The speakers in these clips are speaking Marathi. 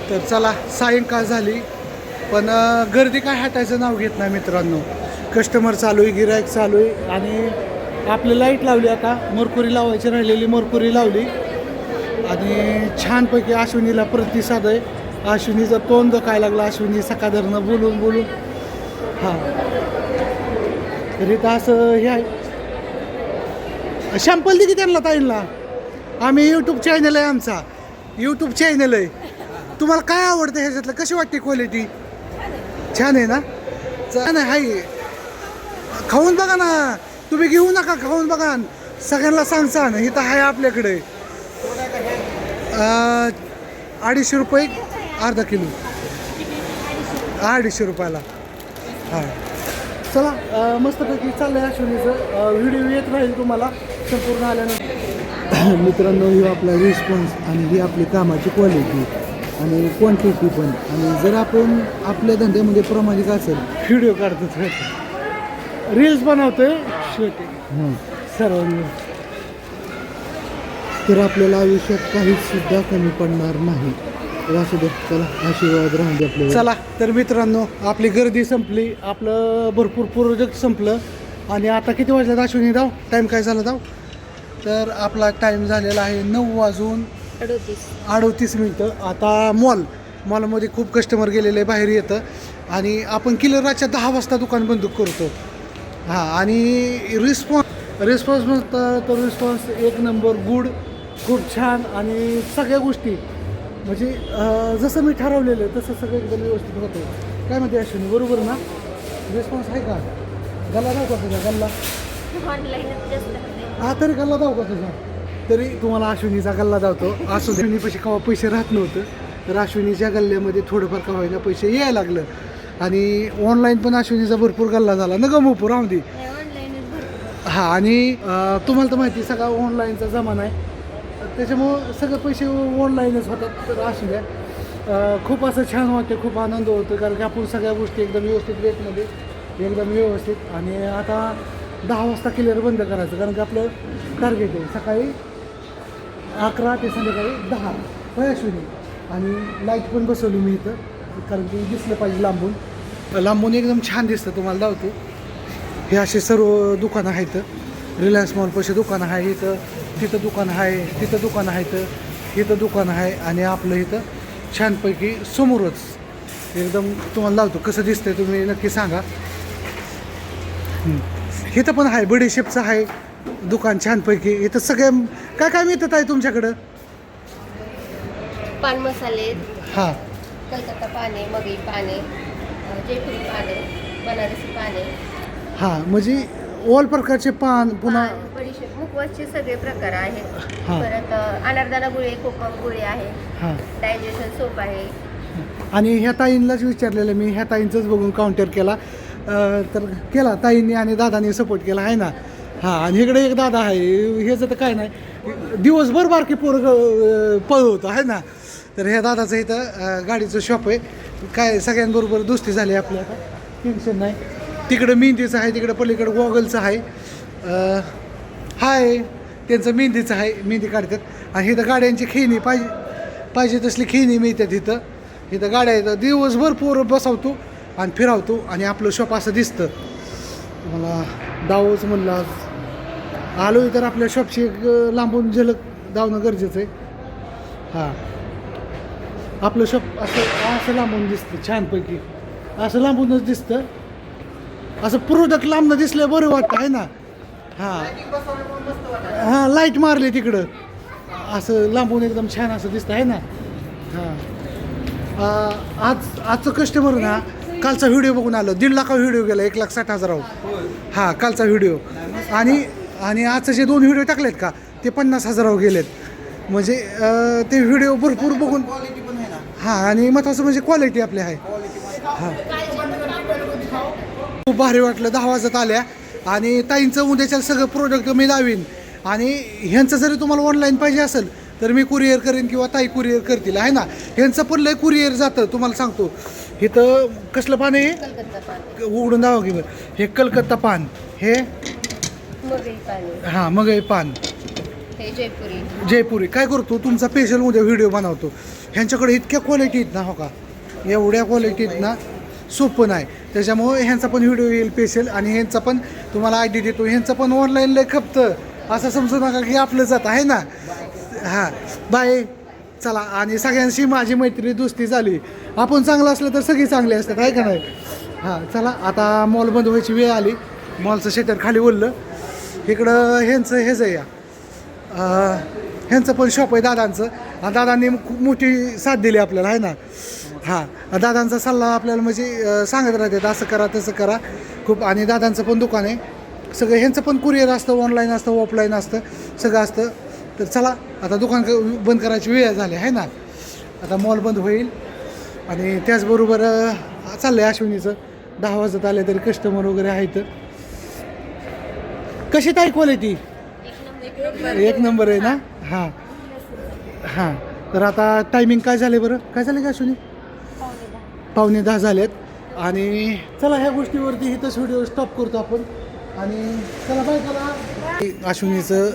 तर चला सायंकाळ झाली पण गर्दी काय हटायचं नाव घेत नाही मित्रांनो. कस्टमर चालू आहे, गिराईक चालू आहे आणि आपली लाईट लावली आता. मरकुरी लावायची राहिलेली मरकुरी लावली आणि छानपैकी अश्विनीला प्रतिसाद आहे. अश्विनीचं तोंड काय लागलं, अश्विनी सकाळधरनं बोलून बोलून. हां तरी तर असं हे आहे. शॅम्पल दे की त्यांना ताईंना. आम्ही यूट्यूब चॅनल आहे, आमचा यूट्यूब चॅनल आहे. तुम्हाला काय आवडतं ह्याच्यातलं, कशी वाटते क्वालिटी? छान आहे ना? छान आहे. हाय खाऊन बघा ना, तुम्ही घेऊ नका, खाऊन बघा, सगळ्यांना सांगसान इथं आहे आपल्याकडे. 250 रुपये अर्धा किलो, 250 रुपयाला. हां चला मस्तपैकी चाललं आहे अश्विनीचं. व्हिडिओ येत राहील तुम्हाला संपूर्ण आल्यानंतर. मित्रांनो ही आपला रिस्पॉन्स आणि ही आपली कामाची क्वालिटी आणि क्वांटिटी पण. आणि जर आपण आपल्या धंद्यामध्ये प्रामाणिक असेल, व्हिडिओ काढतो, रील्स बनवतोय, शूटिंग सर्वांनी, तर आपल्याला आयुष्यात काहीच सुद्धा कमी पडणार नाही. असू दे, चला आशीर्वाद राहून दे आपल्याला. चला तर मित्रांनो आपली गर्दी संपली, आपलं भरपूर प्रोजेक्ट संपलं आणि आता किती वाजल्यात अश्विनी धाव? टाईम काय झाला धाव? तर आपला टाईम झालेला आहे 9:38. आता मॉलमध्ये खूप कस्टमर गेलेले बाहेर येतं आणि आपण किलराच्या 10 वाजता दुकान बंद करतो. हां आणि रिस्पॉन्स म्हणतं तर रिस्पॉन्स एक नंबर, गुड, खूप छान आणि सगळ्या गोष्टी म्हणजे जसं मी ठरवलेलं आहे तसं सगळं एकदम व्यवस्थित होतं. काय म्हणते अश्विनी, बरोबर ना? रिस्पॉन्स आहे का? गल्ला दाव का तुझा? गल्ला हा तरी गल्ला दाव का तुझा? तरी तुम्हाला अश्विनीचा गल्ला धावतो. अश्विनीपाशी केव्हा पैसे राहत नव्हतं, तर अश्विनीच्या गल्ल्यामध्ये थोडंफार का होईना पैसे यायला लागलं. आणि ऑनलाईन पण अश्विनीचा भरपूर गल्ला झाला ना गमू राहून दे. हां आणि तुम्हाला तर माहिती सगळा ऑनलाईनचा जमाना आहे, त्याच्यामुळं सगळे पैसे ऑनलाईनच होतात. तर असू द्या, खूप असं छान वाटतं, खूप आनंद होतो कारण की आपण सगळ्या गोष्टी एकदम व्यवस्थित रेटमध्ये एकदम व्यवस्थित. आणि आता 10 वाजता क्लिअर बंद करायचं कारण की आपलं टार्गेट आहे सकाळी 11 ते संध्याकाळी 10 अश्विनी. आणि लाईट पण बसवली मी इथं कारण की दिसलं पाहिजे लांबून एकदम छान दिसतं. तुम्हाला धावतो. हे असे सर्व दुकानं आहेत. रिलायन्स मॉलपाशी दुकानं आहे, इथं तिथं दुकान आहे, तिथं दुकान आहेत, इथं दुकान आहे आणि आपलं इथं छानपैकी समोरच एकदम तुम्हाला लावतो. कसं दिसतंय तुम्ही नक्की सांगा. इथं पण आहे, बडीशेपचं आहे दुकान छानपैकी. इथं सगळे काय काय मिळतात आहे तुमच्याकडं? पान मसाले, हां कलकत्ता पाने, मगई पाने, जयपुरी पाने, बनारसी पाने. हां म्हणजे ऑल प्रकारचे पान, पुन्हा बडीशेप, मुखवासचे सगळे प्रकार आहेत. हां. परत अनारदाना गुळे, कोकम गुळे आहे, हां. डायजेशन सोप आहे. आणि ह्या ताईंलाच विचारलेलं मी, ह्या ताईंचंच बघून काउंटर केला. तर केला ताईंनी आणि दादांनी सपोर्ट केला आहे ना. हां आणि इकडे एक दादा आहे, ह्याचं तर काय नाही, दिवसभर बारकी पोरं पळवतं आहे ना. तर ह्या दादाचं इथं गाडीचं शॉप आहे. काय सगळ्यांबरोबर दोस्ती झाली आपल्या, आता टेन्शन नाही. तिकडं मेहंदीचं आहे, तिकडं पलीकडं गॉगलचं आहे. हाय त्यांचं मेहंदीचं आहे, मेहंदी काढतात. आणि इथं गाड्यांची खेळणी पाहिजे तसली खेळणी मिळतात. इथं गाड्या येतं, दिवसभर पोरं बसवतो आणि फिरवतो आणि आपलं शॉप असं दिसतं. मला दावच म्हणलं आज आलो तर आपल्या शॉपची एक लांबून झलक दावणं गरजेचं आहे. हां आपलं शॉप असं लांबून दिसतं छानपैकी, असं लांबूनच दिसतं. असं प्रोडक्ट लांबनं दिसलं बरं वाटतं आहे ना. हां लाईट मारली तिकडं, असं लांबून एकदम छान असं दिसतं आहे ना. हां आजचं कस्टमर ना कालचा व्हिडिओ बघून आलं. 1.5 लाख व्हिडिओ गेला, 1,60,000. हां कालचा व्हिडिओ आणि आजचे जे 2 व्हिडिओ टाकलेत का ते 50,000 गेलेत. म्हणजे ते व्हिडिओ भरपूर बघून. हां आणि महत्त्वाचं म्हणजे क्वालिटी आपली आहे. हां खूप भारी वाटलं. 10 वाजत आल्या आणि ताईंचं उद्याच्या सगळं प्रोडक्ट मी लावीन. आणि ह्यांचं जरी तुम्हाला ऑनलाईन पाहिजे असेल तर मी कुरिअर करेन किंवा ताई कुरिअर करतील आहे ना. ह्यांचं पण लय कुरिअर जातं तुम्हाला सांगतो. इथं कसलं पान आहे? कलकत्ता पान, उघडून दावा की बरं. हे कलकत्ता पान, हे मगई पाने. हां मगई पान. हे जयपुरी. जयपुरी काय करतो तुमचा स्पेशल उद्या व्हिडिओ बनवतो. ह्यांच्याकडे इतक्या क्वालिटी आहेत ना, हो का, एवढ्या क्वालिटी आहेत ना, सोपं नाही. त्याच्यामुळे ह्यांचा पण व्हिडिओ येईल स्पेशल आणि ह्यांचा पण तुम्हाला आय डी देतो. ह्यांचं पण ऑनलाईन लय खपतं, असं समजू नका की आपलं जात आहे ना. हां बाय. चला, आणि सगळ्यांशी माझी मैत्री दोस्ती झाली. आपण चांगलं असलं तर सगळी चांगली असतात, आहे का नाही. हां चला, आता मॉल बंद व्हायची वेळ आली. मॉलचं शटर खाली ओढलं. इकडं ह्यांचं हेच आहे या ह्यांचं पण शॉप आहे दादांचं. आणि दादांनी खूप मोठी साथ दिली आपल्याला, आहे ना. हां दादांचा सल्ला आपल्याला म्हणजे सांगत राहतात असं करा तसं करा खूप. आणि दादांचं पण दुकान आहे सगळं. ह्यांचं पण कुरिअर असतं, ऑनलाईन असतं, ऑफलाईन असतं, सगळं असतं. तर चला, आता दुकान बंद करायची वेळ झाली आहे ना. आता मॉल बंद होईल. आणि त्याचबरोबर चाललं आहे अश्विनीचं. 10 वाजत आले तरी कस्टमर वगैरे आहेत. कशी ताई क्वालिटी? एक नंबर आहे ना. हां हां. तर आता टायमिंग काय झाले बरं, काय झालं का अश्विनी? 9:45 झालेत. आणि चला, ह्या गोष्टीवरती इथंच व्हिडिओ स्टॉप करतो आपण. आणि चला बाय करा. अश्विनीचं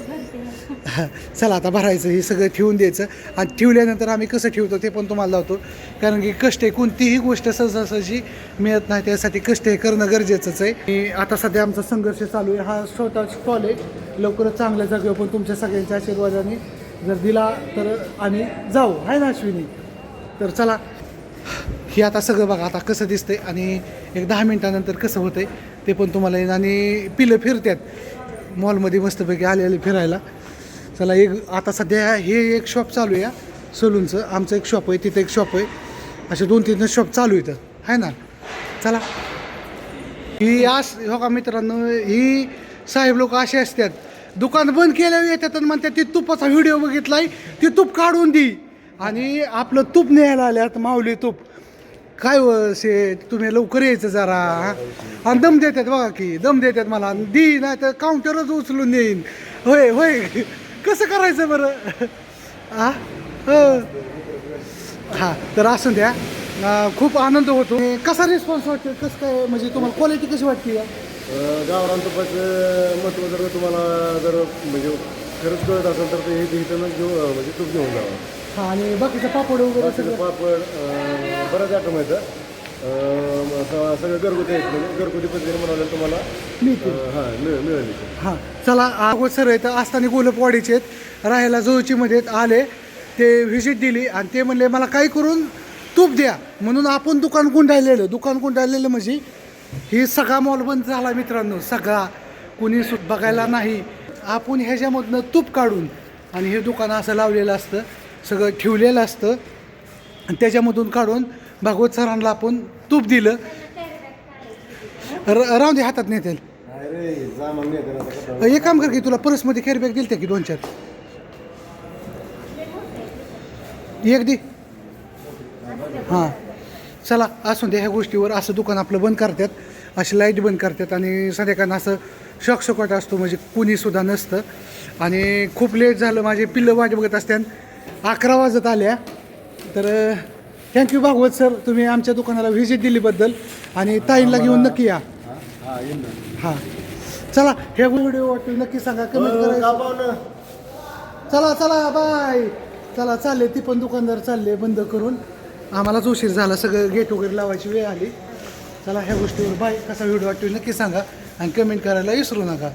चला आता भरायचं, हे सगळं ठेवून द्यायचं. आणि ठेवल्यानंतर आम्ही कसं ठेवतो ते पण तुम्हाला लावतो. कारण की कष्ट आहे, कोणतीही गोष्ट सहजासहजी मिळत नाही, त्यासाठी कष्ट हे करणं गरजेचंच आहे. आणि आता सध्या आमचा संघर्ष चालू आहे. हा छोटा स्टॉल आहे, लवकरच चांगल्या जागेवर पण तुमच्या सगळ्यांच्या आशीर्वादाने जर दिला तर आम्ही जाऊ, आहे ना अश्विनी. तर चला, हे आता सगळं बघा आता कसं दिसतंय आणि एक 10 मिनिटानंतर कसं होतंय ते पण तुम्हाला येईल. आणि पिलं फिरतात मॉलमध्ये मस्तपैकी आलेले फिरायला. चला, एक आता सध्या हे एक शॉप चालू आहे सलूनचं. आमचं एक शॉप आहे, तिथं एक शॉप आहे, असे 2-3 शॉप चालू इथं, आहे ना. चला, ही हो का मित्रांनो, ही साहेब लोक असे असतात, दुकान बंद केल्यावर येतात आणि म्हणतात ती तुपाचा व्हिडिओ बघितलाय, ती तूप काढून दी. आणि आपलं तूप न्यायला आल्यात, माऊली तूप. काय शेठ, तुम्ही लवकर यायचं जरा. आणि दम देतात बघा की, दम देतात मला, दी नाही तर काउंटरच उचलून देईन. होय होय, कसं करायचं बरं. हां तर असं द्या. खूप आनंद होतो. कसा रिस्पॉन्स वाटतो, कसं काय म्हणजे तुम्हाला क्वालिटी कशी वाटते? गावरान तुपाचं महत्त्व जर तुम्हाला जर म्हणजे खरंच कळत असेल तर ते हे इथं घेऊन म्हणजे तूप घेऊन जावं. हां, आणि बाकीचं पापड वगैरे सगळं पापड बऱ्याच आयटम आहेत. सगळं घरगुती आहेत, म्हणजे घरगुती पद्धतीने बनवलं तुम्हाला मिळते. मिळेल. हां चला, अगोदर सर इथं असताना गोलपवाडीचे आहेत, राहायला जवळचीमध्ये आले. ते व्हिजिट दिली आणि ते म्हणले मला काय करून तूप द्या. म्हणून आपण दुकान गुंडाळलेलं म्हणजे ही सगळा मॉल बंद झाला मित्रांनो. सगळा कुणी बघायला नाही. आपण ह्याच्यामधनं तूप काढून आणि हे दुकान असं लावलेलं असतं, सगळं ठेवलेलं असतं आणि त्याच्यामधून काढून भागवत सरांना आपण तूप दिलं. राहून दे, हातात नेतील. एक काम कर की, तुला पर्समध्ये कॅरीबॅग दिलते की 2-4 एक दे. हां चला, असून दे. ह्या गोष्टीवर असं दुकान आपलं बंद करतात, अशी लाईट बंद करतात आणि संध्याकाळनं असं शॉकशॉकट असतो, म्हणजे कुणीसुद्धा नसतं. आणि खूप लेट झालं, माझे पिल्लं वाट बघत असतात. 11 वाजत आल्या. तर थँक्यू भागवत सर, तुम्ही आमच्या दुकानाला व्हिजिट दिलीबद्दल. आणि ताईंला घेऊन नक्की या. हां चला, ह्या व्हिडिओ वाटतो नक्की सांगा, कमेंट करा. चला चला बाय. चला चालले, ती पण दुकानदार चालले बंद करून. आम्हालाच उशीर झाला, सगळं गेट वगैरे लावायची वेळ आली. चला, ह्या गोष्टीवर बाय. कसा व्हिडिओ वाटतो नक्की सांगा आणि कमेंट करायला विसरू नका.